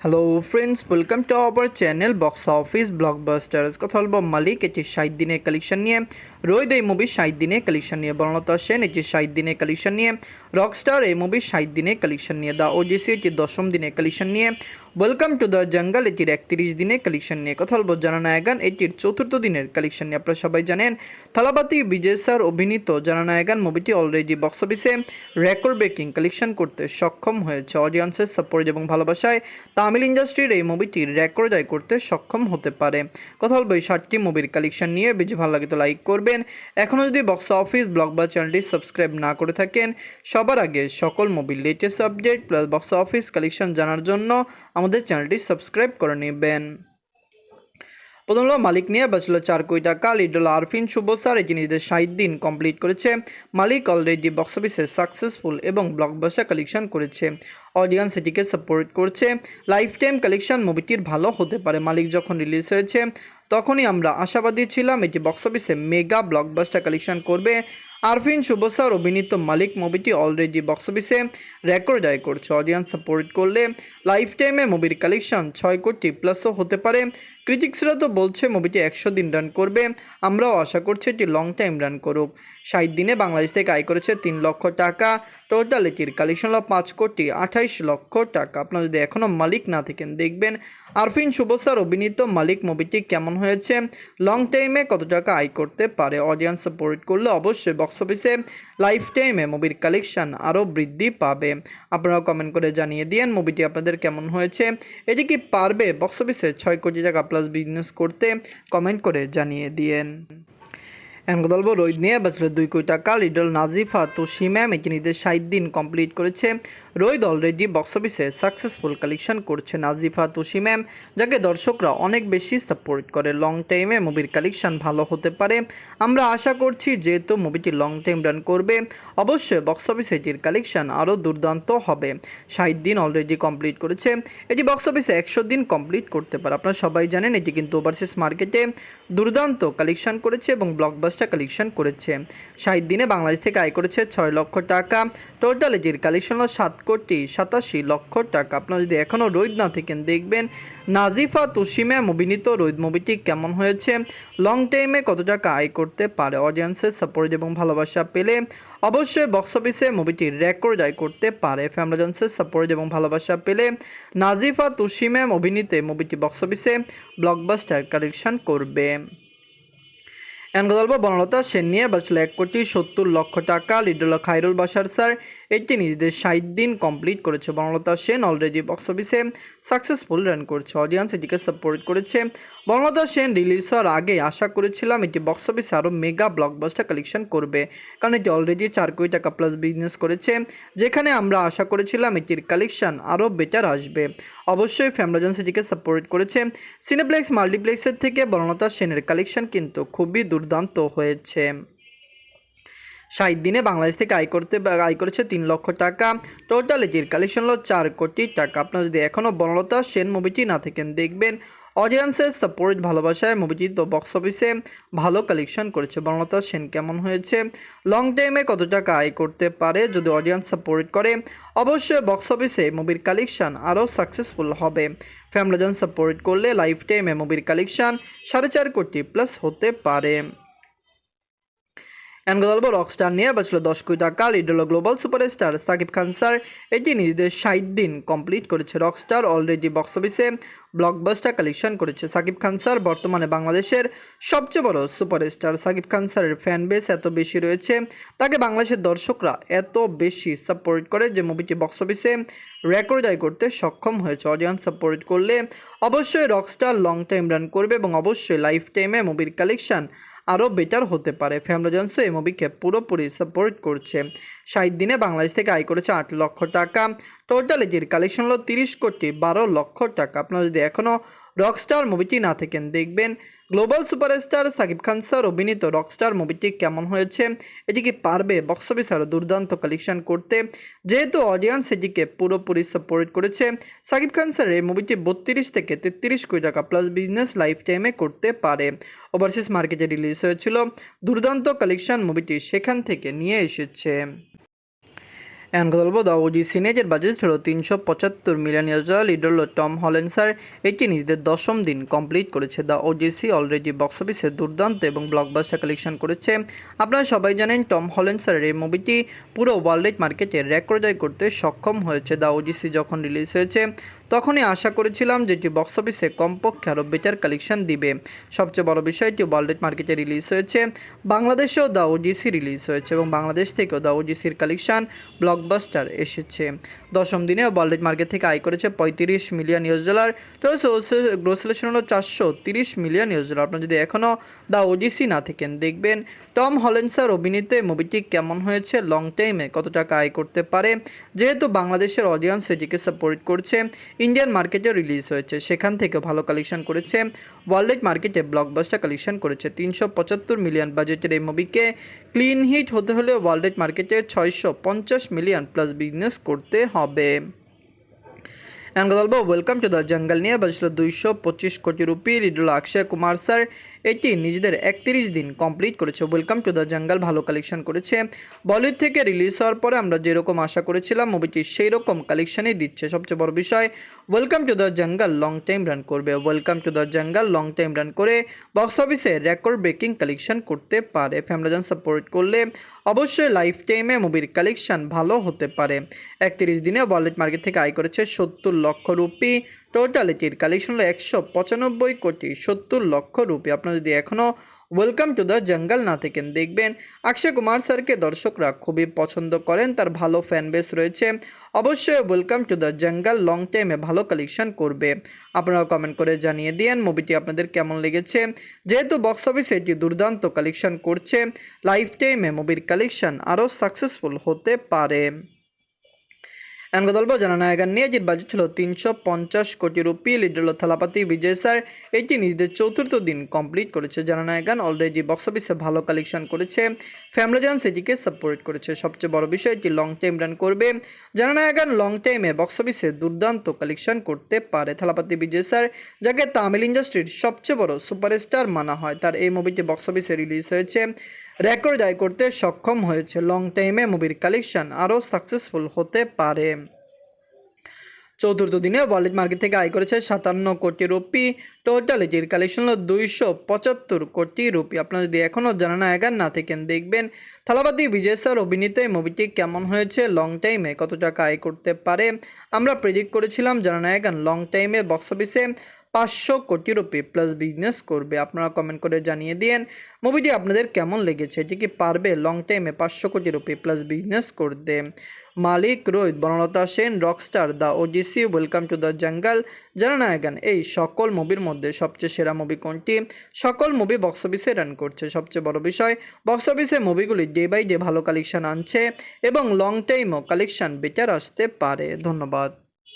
Hello friends, welcome to our channel box office blockbusters. কথা বলবো মালিক এটি 60 দিনের কালেকশন নিয়ে, রোহিত এই মুভির 60 দিনের কালেকশন নিয়ে, বর্ণতা সেন এটি 60 দিনের কালেকশন নিয়ে, রকস্টার এই মুভির 60 দিনের কালেকশন নিয়ে, দ্য ওজিসি এটি 10ম দিনের কালেকশন নিয়ে, ওয়েলকাম টু দ্য জঙ্গল এটির 31 দিনের কালেকশন নিয়ে, কথা বলবো জননায়কন এটির 4র্থ দিনের কালেকশন নিয়ে। আপনারা সবাই জানেন থালাপতি বিজয় স্যার অভিনীত জননায়কন মুভিটি অলরেডি বক্স অফিসে রেকর্ড ব্রেকিং কালেকশন করতে সক্ষম হয়েছে। অডিয়েন্সের সাপোর্ট এবং ভালোবাসায় তামিল ইন্ডাস্ট্রির এই মুভিটির রেকর্ড আয় করতে সক্ষম হতে পারে। কথা বলবো এই 7টি মুভির কালেকশন নিয়ে। বেশি ভালো লাগে তো লাইক করবেন। এখনও যদি বক্স অফিস ব্লকবাস চ্যানেলটি সাবস্ক্রাইব না করে থাকেন, সবার আগে সকল মুভির latest update plus box office collection জানার জন্য আমাদের চ্যানেলটি সাবস্ক্রাইব করে নেবেন। প্রথম হলো মালিক নিয়ে বাঁচল 4 কোটি টাকা। লিড হলো আরফিন শুভ স্যার, এটি নিজেদের 60 দিন কমপ্লিট করেছে। মালিক অলরেডি বক্স অফিসে সাকসেসফুল এবং ব্লকবাস্টার কালেকশন করেছে। অডিয়েন্স এটিকে সাপোর্ট করছে। লাইফ টাইম কালেকশন মুভিটির ভালো হতে পারে। মালিক যখন রিলিজ হয়েছে তখনই আমরা আশাবাদী ছিলাম এটি বক্স অফিসে মেগা ব্লকবাস্টার কালেকশন করবে। আরফিন শুভ স্যার অভিনীত মালিক মুভিটি অলরেডি বক্স অফিসে রেকর্ড আয় করছে। অডিয়েন্স সাপোর্ট করলে লাইফ টাইমে মুভির কালেকশন 6 কোটি প্লাসও হতে পারে। ক্রিটিক্সরা তো বলছে মুভিটি 100 দিন রান করবে, আমরাও আশা করছি এটি লং টাইম রান করুক। 60 দিনে বাংলাদেশ থেকে আয় করেছে 3 লক্ষ টাকা। টোটাল এটির কালেকশন হলো 5 কোটি 28 লক্ষ টাকা। আপনারা যদি এখনও মালিক না থাকেন দেখবেন আরফিন শুভ স্যার অভিনীত মালিক মুভিটি কেমন হয়েছে, লং টাইমে কত টাকা আয় করতে পারে। অডিয়েন্স সাপোর্ট করলে অবশ্যই বক্স অফিসে লাইফ টাইমে মুভির কালেকশন আরও বৃদ্ধি পাবে। আপনারা কমেন্ট করে জানিয়ে দিন মুভিটি আপনাদের কেমন হয়েছে। এটি কি পারবে বক্স অফিসে 6 কোটি টাকা প্লাস বিজনেস করতে? কমেন্ট করে জানিয়ে দিন। এখন কথা বলবো রোহিত নিয়ে বাঁচল 2 কোটি টাকা। লিডল নাজিফা তোশিম্যাম এটি নিজেদের 60 দিন কমপ্লিট করেছে। রোহিত অলরেডি বক্স অফিসে সাকসেসফুল কালেকশন করছে। নাজিফা তোশিম্যাম যাকে দর্শকরা অনেক বেশি সাপোর্ট করে, লং টাইমে মুভির কালেকশন ভালো হতে পারে। আমরা আশা করছি যেহেতু মুভিটি লং টাইম রান করবে অবশ্যই বক্স অফিসে এটির কালেকশন আরও দুর্দান্ত হবে। 60 দিন অলরেডি কমপ্লিট করেছে। এটি বক্স অফিসে 100 দিন কমপ্লিট করতে পারে। আপনারা সবাই জানেন এটি কিন্তু ওভারসিজ মার্কেটে দুর্দান্ত কালেকশন করেছে এবং ব্লকবাস্টার কালেকশন করেছে। 60 দিনে বাংলাদেশ থেকে আয় করেছে 6 লক্ষ টাকা। টোটাল এটির কালেকশন হলো 7 কোটি 87 লক্ষ টাকা। আপনারা যদি এখনও রোহিত না থাকেন দেখবেন নাজিফা তোশিম্যাম অভিনীত রোহিত মুভিটি কেমন হয়েছে, লং টাইমে কত টাকা আয় করতে পারে। অডিয়েন্সের সাপোর্ট এবং ভালোবাসা পেলে অবশ্যই বক্স অফিসে মুভিটি রেকর্ড আয় করতে পারে। ফ্যামিলিজন্সের সাপোর্ট এবং ভালোবাসা পেলে নাজিফা তোশিম্যাম অভিনীত মুভিটি বক্স অফিসে ব্লকবাস্টার কালেকশন করবে। এখন কথা বলবো বনলতা সেন নিয়ে বাঁচল 1 কোটি 70 লক্ষ টাকা। লিড হলো খায়রুল বাশার স্যার, এটি নিজেদের 60 দিন কমপ্লিট করেছে। বনলতা সেন অলরেডি বক্স অফিসে সাকসেসফুল রান করছে। অডিয়েন্স এটিকে সাপোর্ট করেছে। বনলতা সেন রিলিজ হওয়ার আগে আশা করেছিলাম এটি বক্স অফিসে আরও মেগা ব্লকবাস্টার কালেকশন করবে, কারণ এটি অলরেডি 4 কোটি টাকা প্লাস বিজনেস করেছে, যেখানে আমরা আশা করেছিলাম এটির কালেকশন আরও বেটার আসবে। অবশ্যই ফ্যামিলিজন্স এটিকে সাপোর্ট করেছে। সিনেপ্লেক্স মাল্টিপ্লেক্সের থেকে বনলতা সেনের কালেকশন কিন্তু খুবই দুর্দান্ত হয়েছে। 60 দিনে বাংলাদেশ থেকে আয় করেছে 3 লক্ষ টাকা। টোটাল এটির কালেকশন হলো 4 কোটি টাকা। আপনারা যদি এখনও বনলতা সেন মুভিটি না থাকেন দেখবেন অডিয়েন্সের সাপোর্ট ভালোবাসায় মুভিটি তো বক্স অফিসে ভালো কালেকশন করেছে। বনলতা সেন কেমন হয়েছে, লং টাইমে কত টাকা আয় করতে পারে, যদি অডিয়েন্স সাপোর্ট করে অবশ্যই বক্স অফিসে মুভির কালেকশন আরও সাকসেসফুল হবে। ফ্যামিলিজন সাপোর্ট করলে লাইফ টাইমে মুভির কালেকশন 4.5 কোটি প্লাস হতে পারে। এখন কথা বলবো রকস্টার নিয়ে বাঁচল 10 কোটি টাকা। লিড হলো global superstar Shakib Khan sir, এটি নিজেদের 60 দিন কমপ্লিট করেছে। রকস্টার অলরেডি বক্স অফিসে ব্লকবাস্টার কালেকশন করেছে। সাকিব খান স্যার বর্তমানে বাংলাদেশের সবচেয়ে বড় সুপারস্টার। সাকিব খান স্যারের ফ্যান বেস এত বেশি রয়েছে, তাকে বাংলাদেশের দর্শকরা এত বেশি সাপোর্ট করে যে মুভিটি বক্স অফিসে রেকর্ড আয় করতে সক্ষম হয়েছে। অডিয়েন্স সাপোর্ট করলে অবশ্যই রকস্টার লং টাইম রান করবে এবং অবশ্যই লাইফ টাইমে মুভির কালেকশন আরও বেটার হতে পারে। ফ্যামিলিজন্স এই মুভিকে পুরোপুরি সাপোর্ট করছে। 60 দিনে বাংলাদেশ থেকে আয় করেছে 8 লক্ষ টাকা। টোটাল এটির কালেকশন হলো 30 কোটি 12 লক্ষ টাকা। আপনারা যদি এখনও রকস্টার মুভিটি না থাকেন দেখবেন global superstar Shakib Khan sir অভিনীত রকস্টার মুভিটি কেমন হয়েছে, এটি কি পারবে বক্স অফিস আরও দুর্দান্ত কালেকশন করতে। যেহেতু অডিয়েন্স এটিকে পুরোপুরি সাপোর্ট করেছে, সাকিব খান স্যার এই মুভিটি 32 থেকে 33 কোটি টাকা প্লাস বিজনেস লাইফ টাইমে করতে পারে। ওভারসিজ মার্কেটে রিলিজ হয়েছিল, দুর্দান্ত কালেকশন মুভিটি সেখান থেকে নিয়ে এসেছে। এখন কথা বলবো দ্য ওজিসি নিয়ে, বাজেট হলো $375 মিলিয়ন। লিডার হলো টম হল্যান্ড স্যার। এটি নিজেদের 10ম দিন কমপ্লিট করেছে। দ্য ওজিসি অলরেডি বক্স অফিসে দুর্দান্ত এবং ব্লকবাস্টার কালেকশন করেছে। আপনারা সবাই জানেন টম হল্যান্ড স্যারের এই মুভিটি পুরো ওয়ার্ল্ড মার্কেটে রেকর্ড করতে সক্ষম হয়েছে। দ্য ওজিসি যখন রিলিজ হয়েছে তখনই আশা করেছিলাম যে এটি বক্স অফিসে কমপক্ষে আরও বেটার কালেকশন দিবে। সবচেয়ে বড় বিষয়টি ওয়ার্ল্ড মার্কেটে রিলিজ হয়েছে, বাংলাদেশেও দ্য ওজিসি রিলিজ হয়েছে এবং বাংলাদেশ থেকেও দ্য ওজিসির কালেকশন ব্লকবাস্টার এসেছে। 10ম দিনে ওয়ার্ল্ড মার্কেট থেকে আয় করেছে $35 মিলিয়ন। তো গ্রোস কালেকশন হলো $430 মিলিয়ন। আপনারা যদি এখনও দ্য ওজিসি না থাকেন দেখবেন টম হল্যান্ড স্যার অভিনীত মুভিটি কেমন হয়েছে, লং টাইমে কত টাকা আয় করতে পারে। যেহেতু বাংলাদেশের অডিয়েন্স এটিকে সাপোর্ট করছে, ইন্ডিয়ান মার্কেটে রিলিজ হয়েছে, সেখান থেকে ভালো কালেকশন করেছে। ওয়ার্ল্ড মার্কেটে ব্লকবাস্টার কালেকশন করেছে। 375 মিলিয়ন বাজেটের এই মুভিকে ক্লিন হিট হতে হলে ওয়ার্ল্ড মার্কেটে 650 মিলিয়ন প্লাস বিজনেস করতে হবে। এখন কথা বলবো ওয়েলকাম টু দ্য জঙ্গল নিয়ে। বাজছিল 225 কোটি rupee. Little Akshay Kumar sir. এটি নিজেদের 31 দিন কমপ্লিট করেছে। ওয়েলকাম টু দ্য জঙ্গল ভালো কালেকশন করেছে। বলিউড থেকে রিলিজ হওয়ার পরে আমরা যেরকম আশা করেছিলাম মুভিটি সেই রকম কালেকশনই দিচ্ছে। সবচেয়ে বড় বিষয় welcome to the jungle long time run করবে। Welcome to the jungle long time run করে বক্স অফিসে রেকর্ড ব্রেকিং কালেকশন করতে পারে। ফ্যামিলিজন সাপোর্ট করলে অবশ্যই লাইফ টাইমে মুভির কালেকশন ভালো হতে পারে। 31 দিনে ওয়ার্ল্ড মার্কেট থেকে আয় করেছে 70 লক্ষ রুপি। টোটাল এটির কালেকশন হলো 195 কোটি 70 লক্ষ রুপি। আপনারা যদি এখনও ওয়েলকাম টু দ্য জঙ্গল না থাকেন দেখবেন অক্ষয় কুমার স্যারকে দর্শকরা খুবই পছন্দ করেন, তার ভালো ফ্যান বেস রয়েছে। অবশ্যই welcome to the jungle long টাইমে ভালো কালেকশন করবে। আপনারা কমেন্ট করে জানিয়ে দিন মুভিটি আপনাদের কেমন লেগেছে। যেহেতু বক্স অফিসে এটি দুর্দান্ত কালেকশন করছে, লাইফ টাইমে মুভির কালেকশন আরও সাকসেসফুল হতে পারে। এখন কথা বলবো জননায়কন নিয়ে, যে বাজেট ছিল 350 কোটি রুপি। লিডার হলো থালাপতি বিজয় স্যার। এটি নিজেদের 4র্থ দিন কমপ্লিট করেছে। জননায়কন অলরেডি বক্স অফিসে ভালো কালেকশন করেছে, ফ্যামিলিজন এটিকে সাপোর্ট করেছে। সবচেয়ে বড় বিষয় এটি লং টাইম রান করবে। জননায়কন লং টাইমে বক্স অফিসে দুর্দান্ত কালেকশন করতে পারে। থালাপতি বিজয় স্যার, যাকে তামিল ইন্ডাস্ট্রির সবচেয়ে বড় সুপারস্টার মানা হয়, তার এই মুভিটি বক্স অফিসে রিলিজ হয়েছে, রেকর্ড আয় করতে সক্ষম হয়েছে। লং টাইমে মুভির কালেকশন আরও সাকসেসফুল হতে পারে। 4র্থ দিনে ওয়ার্ল্ড মার্কেট থেকে আয় করেছে 57 কোটি রুপি। টোটাল এটির কালেকশন হলো 275 কোটি রুপি। আপনারা যদি এখনও জননায়কন না থাকেন দেখবেন থালাপতি বিজয় স্যার অভিনীত এই মুভিটি কেমন হয়েছে, লং টাইমে কত টাকা আয় করতে পারে। আমরা প্রেডিক্ট করেছিলাম জননায়কন লং টাইমে বক্স অফিসে 500 কোটি রুপি প্লাস বিজনেস করবে। আপনারা কমেন্ট করে জানিয়ে দিন মুভিটি আপনাদের কেমন লেগেছে, এটি কি পারবে লং টাইমে 500 কোটি রুপি প্লাস বিজনেস করতে। Malik, Rohit, Banalata Sen, rockstar, the OGC, welcome to the jungle, Jananayagan, এই সকল মুভির মধ্যে সবচেয়ে সেরা মুভি কোনটি? সকল মুভি বক্স অফিসে রান করছে। সবচেয়ে বড় বিষয় বক্স অফিসে মুভিগুলি ডে বাই ডে ভালো কালেকশন আনছে এবং লং টাইমও কালেকশন বেটার আসতে পারে। ধন্যবাদ।